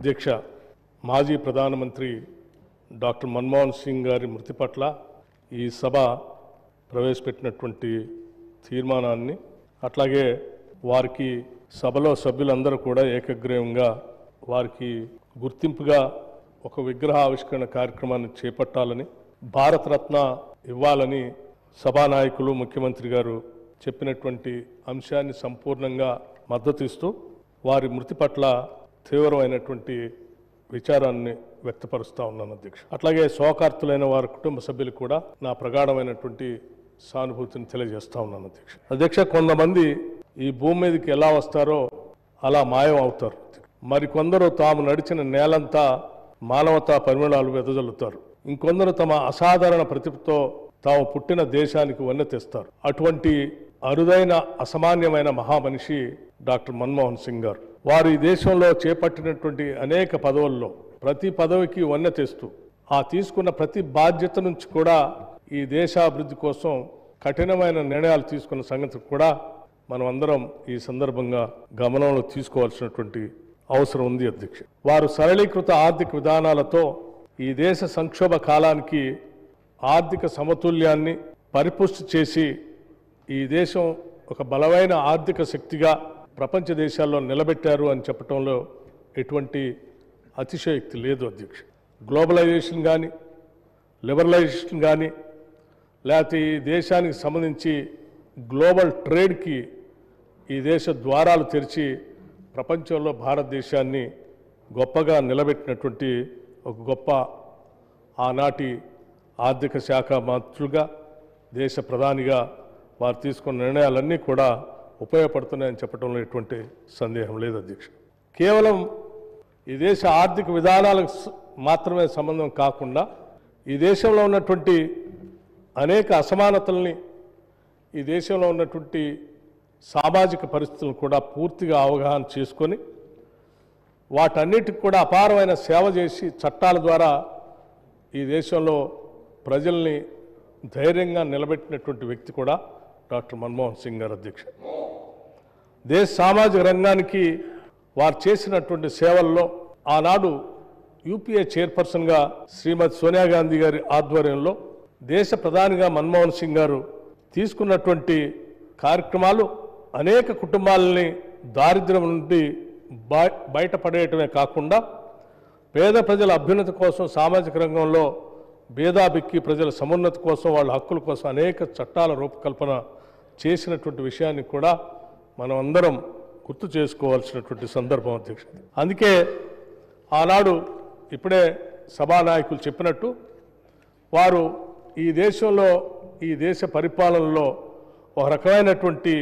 అధ్యక్ష, మాజీ ప్రధానమంత్రి డాక్టర్ మన్మోహన్ సింగ్ గారి మృతి పట్ల ఈ సభ ప్రవేశపెట్టినటువంటి తీర్మానాన్ని, అట్లాగే వారికి సభలో సభ్యులందరూ కూడా ఏకగ్రీవంగా వారికి గుర్తింపుగా ఒక విగ్రహ ఆవిష్కరణ కార్యక్రమాన్ని చేపట్టాలని, భారతరత్న ఇవ్వాలని సభానాయకులు ముఖ్యమంత్రి గారు చెప్పినటువంటి అంశాన్ని సంపూర్ణంగా మద్దతు ఇస్తూ వారి మృతి పట్ల తీవ్రమైనటువంటి విచారాన్ని వ్యక్తపరుస్తూ ఉన్నాను అధ్యక్ష. అట్లాగే శోకార్తులైన వారి కుటుంబ సభ్యులు కూడా నా ప్రగాఢమైనటువంటి సానుభూతిని తెలియజేస్తా ఉన్నాను అధ్యక్ష. అధ్యక్ష, కొంతమంది ఈ భూమి మీదకి ఎలా వస్తారో అలా మాయం అవుతారు. మరికొందరు తాము నడిచిన నేలంతా మానవతా పరిమళాలు వెదజల్లుతారు. ఇంకొందరు తమ అసాధారణ ప్రతిభతో తాము పుట్టిన దేశానికి వన్నె తెస్తారు. అటువంటి అరుదైన అసామాన్యమైన మహామనిషి డాక్టర్ మన్మోహన్ సింగ్ గారు. వారు ఈ దేశంలో చేపట్టినటువంటి అనేక పదవుల్లో ప్రతి పదవికి వన్నె తెస్తూ ఆ తీసుకున్న ప్రతి బాధ్యత నుంచి కూడా ఈ దేశాభివృద్ధి కోసం కఠినమైన నిర్ణయాలు తీసుకున్న సంగతి కూడా మనం అందరం ఈ సందర్భంగా గమనంలో తీసుకోవాల్సినటువంటి అవసరం ఉంది అధ్యక్ష. వారు సరళీకృత ఆర్థిక విధానాలతో ఈ దేశ సంక్షోభ కాలానికి ఆర్థిక సమతుల్యాన్ని పరిపుష్టి చేసి ఈ దేశం ఒక బలమైన ఆర్థిక శక్తిగా ప్రపంచ దేశాల్లో నిలబెట్టారు అని చెప్పడంలో ఎటువంటి అతిశయోక్తి లేదు అధ్యక్ష. గ్లోబలైజేషన్ కానీ, లిబరలైజేషన్ కానీ, లేకపోతే ఈ దేశానికి సంబంధించి గ్లోబల్ ట్రేడ్కి ఈ దేశ ద్వారాలు తెరిచి ప్రపంచంలో భారతదేశాన్ని గొప్పగా నిలబెట్టినటువంటి ఒక గొప్ప ఆనాటి ఆర్థిక శాఖ మంత్రులుగా, దేశ ప్రధానిగా వారు తీసుకున్న నిర్ణయాలన్నీ కూడా ఉపయోగపడుతున్నాయని చెప్పడంలో ఎటువంటి సందేహం లేదు అధ్యక్ష. కేవలం ఈ దేశ ఆర్థిక విధానాలకు మాత్రమే సంబంధం కాకుండా ఈ దేశంలో ఉన్నటువంటి అనేక అసమానతల్ని, ఈ దేశంలో ఉన్నటువంటి సామాజిక పరిస్థితులను కూడా పూర్తిగా అవగాహన చేసుకొని వాటన్నిటికి కూడా అపారమైన సేవ చేసి చట్టాల ద్వారా ఈ దేశంలో ప్రజల్ని ధైర్యంగా నిలబెట్టినటువంటి వ్యక్తి కూడా డాక్టర్ మన్మోహన్ సింగ్ గారు అధ్యక్ష. దేశ సామాజిక రంగానికి వారు చేసినటువంటి సేవల్లో ఆనాడు యూపీఏ చైర్పర్సన్గా శ్రీమతి సోనియా గాంధీ గారి ఆధ్వర్యంలో దేశ ప్రధానిగా మన్మోహన్ సింగ్ గారు తీసుకున్నటువంటి కార్యక్రమాలు అనేక కుటుంబాలని దారిద్ర్యం నుండి బయటపడేయటమే కాకుండా పేద ప్రజల అభ్యున్నతి కోసం, సామాజిక రంగంలో భేదాభిక్కి ప్రజల సమున్నతి కోసం, వాళ్ళ హక్కుల కోసం అనేక చట్టాల రూపకల్పన చేసినటువంటి విషయాన్ని కూడా మనం అందరం గుర్తు చేసుకోవాల్సినటువంటి సందర్భం అధ్యక్ష. అందుకే ఆనాడు ఇప్పుడే సభానాయకులు చెప్పినట్టు వారు ఈ దేశంలో, ఈ దేశ పరిపాలనలో ఒక రకమైనటువంటి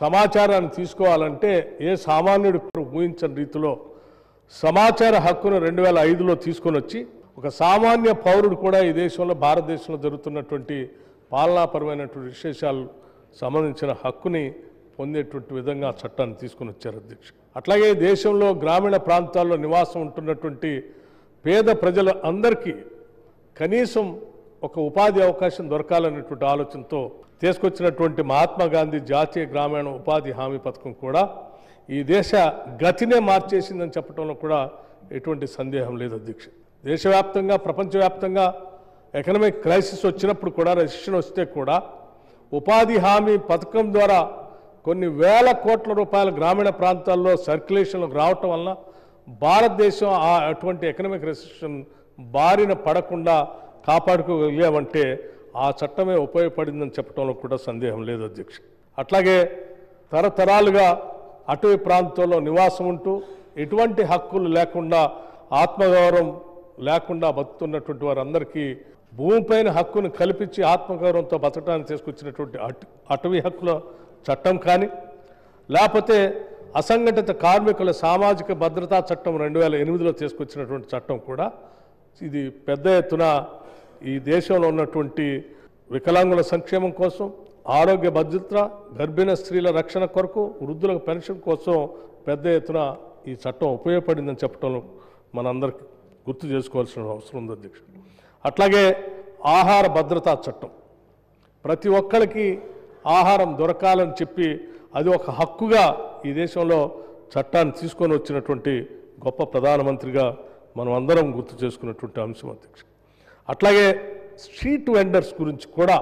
సమాచారాన్ని తీసుకోవాలంటే ఏ సామాన్యుడు ఊహించని రీతిలో సమాచార హక్కును 2005లో తీసుకొని వచ్చి ఒక సామాన్య పౌరుడు కూడా ఈ దేశంలో, భారతదేశంలో జరుగుతున్నటువంటి పాలనాపరమైనటువంటి విశేషాలు సంబంధించిన హక్కుని పొందేటువంటి విధంగా చట్టాన్ని తీసుకొని వచ్చారు అధ్యక్ష. అట్లాగే దేశంలో గ్రామీణ ప్రాంతాల్లో నివాసం ఉంటున్నటువంటి పేద ప్రజల అందరికీ కనీసం ఒక ఉపాధి అవకాశం దొరకాలనేటువంటి ఆలోచనతో తీసుకొచ్చినటువంటి మహాత్మా గాంధీ జాతీయ గ్రామీణ ఉపాధి హామీ పథకం కూడా ఈ దేశ గతినే మార్చేసిందని చెప్పడంలో కూడా ఎటువంటి సందేహం లేదు అధ్యక్ష. దేశవ్యాప్తంగా, ప్రపంచవ్యాప్తంగా ఎకనామిక్ క్రైసిస్ వచ్చినప్పుడు కూడా, రెసిషన్ వస్తే కూడా ఉపాధి హామీ పథకం ద్వారా కొన్ని వేల కోట్ల రూపాయల గ్రామీణ ప్రాంతాల్లో సర్క్యులేషన్లోకి రావటం వలన భారతదేశం అటువంటి ఎకనామిక్ రెసిషన్ బారిన పడకుండా కాపాడుకోగలిగామంటే ఆ చట్టమే ఉపయోగపడిందని చెప్పడంలో కూడా సందేహం లేదు అధ్యక్ష. అట్లాగే తరతరాలుగా అటవీ ప్రాంతంలో నివాసం ఉంటూ ఎటువంటి హక్కులు లేకుండా, ఆత్మగౌరవం లేకుండా బతుకుతున్నటువంటి వారందరికీ భూమిపైన హక్కును కల్పించి ఆత్మగౌరవంతో బతకడానికి తీసుకొచ్చినటువంటి అటవీ హక్కుల చట్టం కానీ, లేకపోతే అసంఘటిత కార్మికుల సామాజిక భద్రతా చట్టం 2008లో తీసుకొచ్చినటువంటి చట్టం కూడా ఇది పెద్ద ఎత్తున ఈ దేశంలో ఉన్నటువంటి వికలాంగుల సంక్షేమం కోసం, ఆరోగ్య భద్రత, గర్భిణ స్త్రీల రక్షణ కొరకు, వృద్ధులకు పెన్షన్ కోసం పెద్ద ఎత్తున ఈ చట్టం ఉపయోగపడిందని చెప్పడంలో మనందరికీ గుర్తు చేసుకోవాల్సిన అవసరం ఉంది అధ్యక్ష. అట్లాగే ఆహార భద్రతా చట్టం, ప్రతి ఒక్కరికి ఆహారం దొరకాలని చెప్పి అది ఒక హక్కుగా ఈ దేశంలో చట్టాన్ని తీసుకొని వచ్చినటువంటి గొప్ప ప్రధానమంత్రిగా మనం అందరం గుర్తు చేసుకున్నటువంటి అంశం అధ్యక్ష. అట్లాగే స్ట్రీట్ వెండర్స్ గురించి కూడా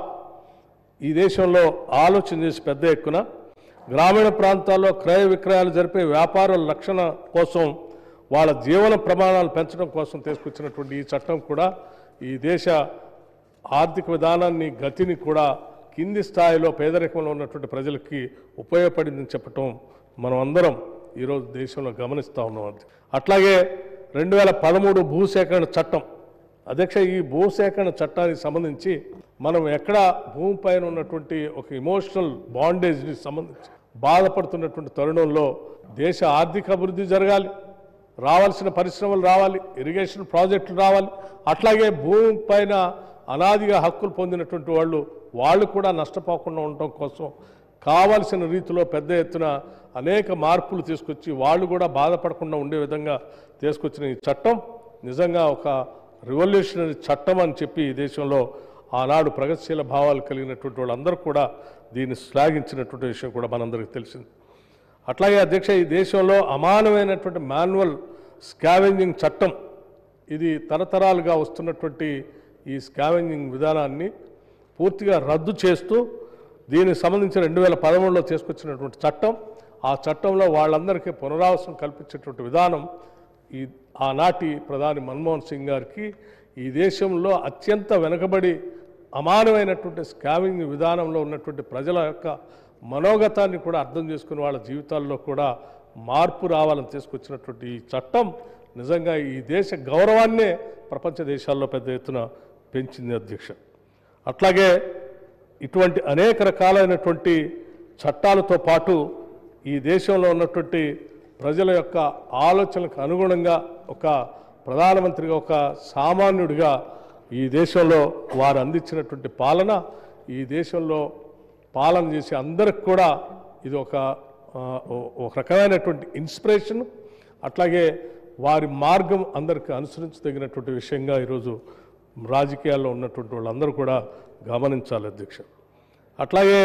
ఈ దేశంలో ఆలోచన చేసి పెద్ద ఎత్తున గ్రామీణ ప్రాంతాల్లో క్రయ విక్రయాలు జరిపే వ్యాపారుల రక్షణ కోసం వాళ్ళ జీవన ప్రమాణాలు పెంచడం కోసం తీసుకొచ్చినటువంటి ఈ చట్టం కూడా ఈ దేశ ఆర్థిక విధానాన్ని గతిని కూడా కింది స్థాయిలో పేదరికంలో ఉన్నటువంటి ప్రజలకి ఉపయోగపడిందని చెప్పటం మనం అందరం ఈరోజు దేశంలో గమనిస్తూ ఉన్నాం. అట్లాగే 2013 భూసేకరణ చట్టం అధ్యక్ష, ఈ భూసేకరణ చట్టానికి సంబంధించి మనం ఎక్కడ భూమిపైన ఉన్నటువంటి ఒక ఇమోషనల్ బాండేజ్ని సంబంధించి బాధపడుతున్నటువంటి తరుణంలో దేశ ఆర్థిక అభివృద్ధి జరగాలి, రావాల్సిన పరిశ్రమలు రావాలి, ఇరిగేషన్ ప్రాజెక్టులు రావాలి, అట్లాగే భూమిపైన అనాదిగా హక్కులు పొందినటువంటి వాళ్ళు కూడా నష్టపోకుండా ఉండటం కోసం కావాల్సిన రీతిలో పెద్ద ఎత్తున అనేక మార్పులు తీసుకొచ్చి వాళ్ళు కూడా బాధపడకుండా ఉండే విధంగా తీసుకొచ్చిన ఈ చట్టం నిజంగా ఒక రివల్యూషనరీ చట్టం అని చెప్పి ఈ దేశంలో ఆనాడు ప్రగతిశీల భావాలు కలిగినటువంటి వాళ్ళందరూ కూడా దీన్ని శ్లాఘించినటువంటి విషయం కూడా మనందరికీ తెలిసింది. అట్లాగే అధ్యక్ష, ఈ దేశంలో అమానమైనటువంటి మాన్యువల్ స్కావెంజింగ్ చట్టం, ఇది తరతరాలుగా వస్తున్నటువంటి ఈ స్కావెంజింగ్ విధానాన్ని పూర్తిగా రద్దు చేస్తూ దీనికి సంబంధించి 2013లో తీసుకొచ్చినటువంటి చట్టం, ఆ చట్టంలో వాళ్ళందరికీ పునరావాసం కల్పించేటువంటి విధానం ఆనాటి ప్రధాని మన్మోహన్ సింగ్ గారికి ఈ దేశంలో అత్యంత వెనుకబడి అమానమైనటువంటి స్కామింగ్ విధానంలో ఉన్నటువంటి ప్రజల యొక్క మనోగతాన్ని కూడా అర్థం చేసుకుని వాళ్ళ జీవితాల్లో కూడా మార్పు రావాలని తీసుకొచ్చినటువంటి ఈ చట్టం నిజంగా ఈ దేశ గౌరవాన్నే ప్రపంచ దేశాల్లో పెద్ద ఎత్తున పెంచింది అధ్యక్ష. అట్లాగే ఇటువంటి అనేక రకాలైనటువంటి చట్టాలతో పాటు ఈ దేశంలో ఉన్నటువంటి ప్రజల యొక్క ఆలోచనలకు అనుగుణంగా ఒక ప్రధానమంత్రిగా ఒక సామాన్యుడిగా ఈ దేశంలో వారు అందించినటువంటి పాలన ఈ దేశంలో పాలన చేసే అందరికి కూడా ఇది ఒక రకమైనటువంటి ఇన్స్పిరేషన్. అట్లాగే వారి మార్గం అందరికీ అనుసరించదగినటువంటి విషయంగా ఈరోజు రాజకీయాల్లో ఉన్నటువంటి వాళ్ళందరూ కూడా గమనించాలి అధ్యక్ష. అట్లాగే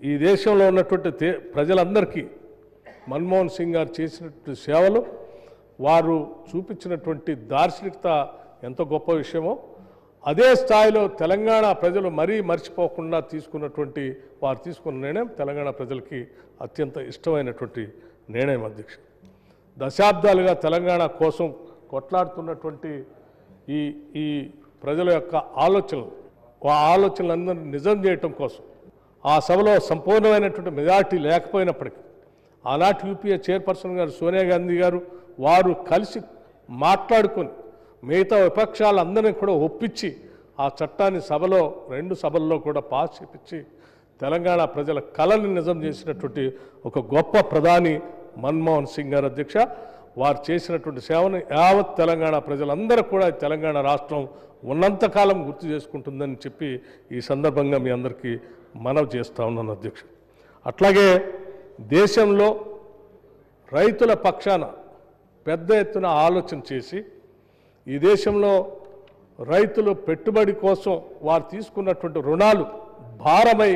ఈ దేశంలో ఉన్నటువంటి ప్రజలందరికీ మన్మోహన్ సింగ్ గారు చేసినటువంటి సేవలు, వారు చూపించినటువంటి దార్శనికత ఎంత గొప్ప విషయమో అదే స్థాయిలో తెలంగాణ ప్రజలు మరీ మర్చిపోకుండా తీసుకున్నటువంటి వారు తీసుకున్న నిర్ణయం తెలంగాణ ప్రజలకి అత్యంత ఇష్టమైనటువంటి నిర్ణయం అధ్యక్ష. దశాబ్దాలుగా తెలంగాణ కోసం కొట్లాడుతున్నటువంటి ఈ ప్రజల యొక్క ఆలోచనలందరినీ నిజం చేయటం కోసం ఆ సభలో సంపూర్ణమైనటువంటి మెజార్టీ లేకపోయినప్పటికీ ఆనాటి యూపీఏ చైర్పర్సన్ గారు సోనియా గాంధీ గారు వారు కలిసి మాట్లాడుకొని మిగతా విపక్షాలందరినీ కూడా ఒప్పించి ఆ చట్టాన్ని రెండు సభల్లో కూడా పాస్ చేపించి తెలంగాణ ప్రజల కళని నిజం చేసినటువంటి ఒక గొప్ప ప్రధాని మన్మోహన్ సింగ్ గారు అధ్యక్ష. వారు చేసినటువంటి సేవను యావత్ తెలంగాణ ప్రజలందరూ కూడా తెలంగాణ రాష్ట్రం ఉన్నంతకాలం గుర్తు చేసుకుంటుందని చెప్పి ఈ సందర్భంగా మీ అందరికీ మనవి చేస్తూ ఉన్నాను అధ్యక్ష. అట్లాగే దేశంలో రైతుల పక్షాన పెద్ద ఎత్తున ఆలోచన చేసి ఈ దేశంలో రైతులు పెట్టుబడి కోసం వారు తీసుకున్నటువంటి రుణాలు భారమై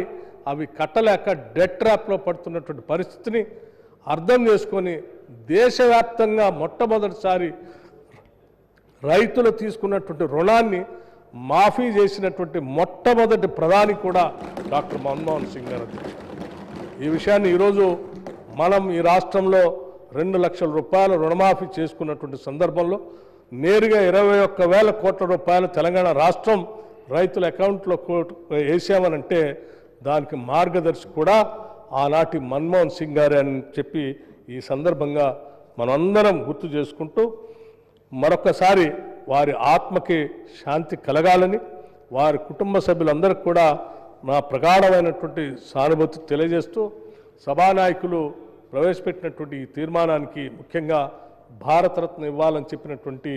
అవి కట్టలేక డెట్ ట్రాప్లో పడుతున్నటువంటి పరిస్థితిని అర్థం చేసుకొని దేశవ్యాప్తంగా మొట్టమొదటిసారి రైతులు తీసుకున్నటువంటి రుణాన్ని మాఫీ చేసినటువంటి మొట్టమొదటి ప్రధాని కూడా డాక్టర్ మన్మోహన్ సింగ్ గారు. ఈ విషయాన్ని ఈరోజు మనం ఈ రాష్ట్రంలో 2 లక్షల రూపాయల రుణమాఫీ చేసుకున్నటువంటి సందర్భంలో నేరుగా 21,000 కోట్ల రూపాయలు తెలంగాణ రాష్ట్రం రైతుల అకౌంట్లో వేసామనంటే దానికి మార్గదర్శి కూడా ఆనాటి మన్మోహన్ సింగ్ గారే అని చెప్పి ఈ సందర్భంగా మనందరం గుర్తు చేసుకుంటూ మరొకసారి వారి ఆత్మకి శాంతి కలగాలని వారి కుటుంబ సభ్యులందరికీ కూడా నా ప్రగాఢమైనటువంటి సానుభూతి తెలియజేస్తూ సభానాయకులు ప్రవేశపెట్టినటువంటి ఈ తీర్మానానికి ముఖ్యంగా భారతరత్న ఇవ్వాలని చెప్పినటువంటి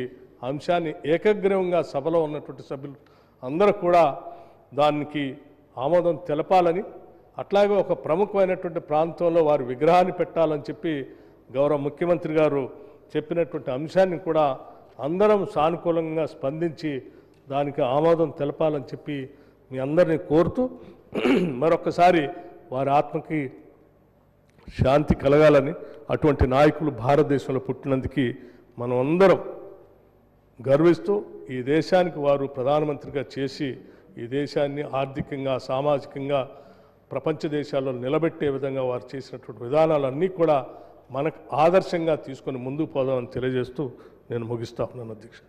అంశాన్ని ఏకగ్రీవంగా సభలో ఉన్నటువంటి సభ్యులు అందరూ కూడా దానికి ఆమోదం తెలపాలని, అట్లాగే ఒక ప్రముఖమైనటువంటి ప్రాంతంలో వారి విగ్రహాన్ని పెట్టాలని చెప్పి గౌరవ ముఖ్యమంత్రి గారు చెప్పినటువంటి అంశాన్ని కూడా అందరం సానుకూలంగా స్పందించి దానికి ఆమోదం తెలపాలని చెప్పి మీ అందరినీ కోరుతూ మరొకసారి వారి ఆత్మకి శాంతి కలగాలని, అటువంటి నాయకులు భారతదేశంలో పుట్టినందుకు మనం అందరం గర్విస్తూ ఈ దేశానికి వారు ప్రధానమంత్రిగా చేసి ఈ దేశాన్ని ఆర్థికంగా సామాజికంగా ప్రపంచ దేశాల్లో నిలబెట్టే విధంగా వారు చేసినటువంటి విధానాలన్నీ కూడా మనకు ఆదర్శంగా తీసుకొని ముందుకు పోదామని తెలియజేస్తూ నేను ముగిస్తా ఉన్నాను అధ్యక్ష.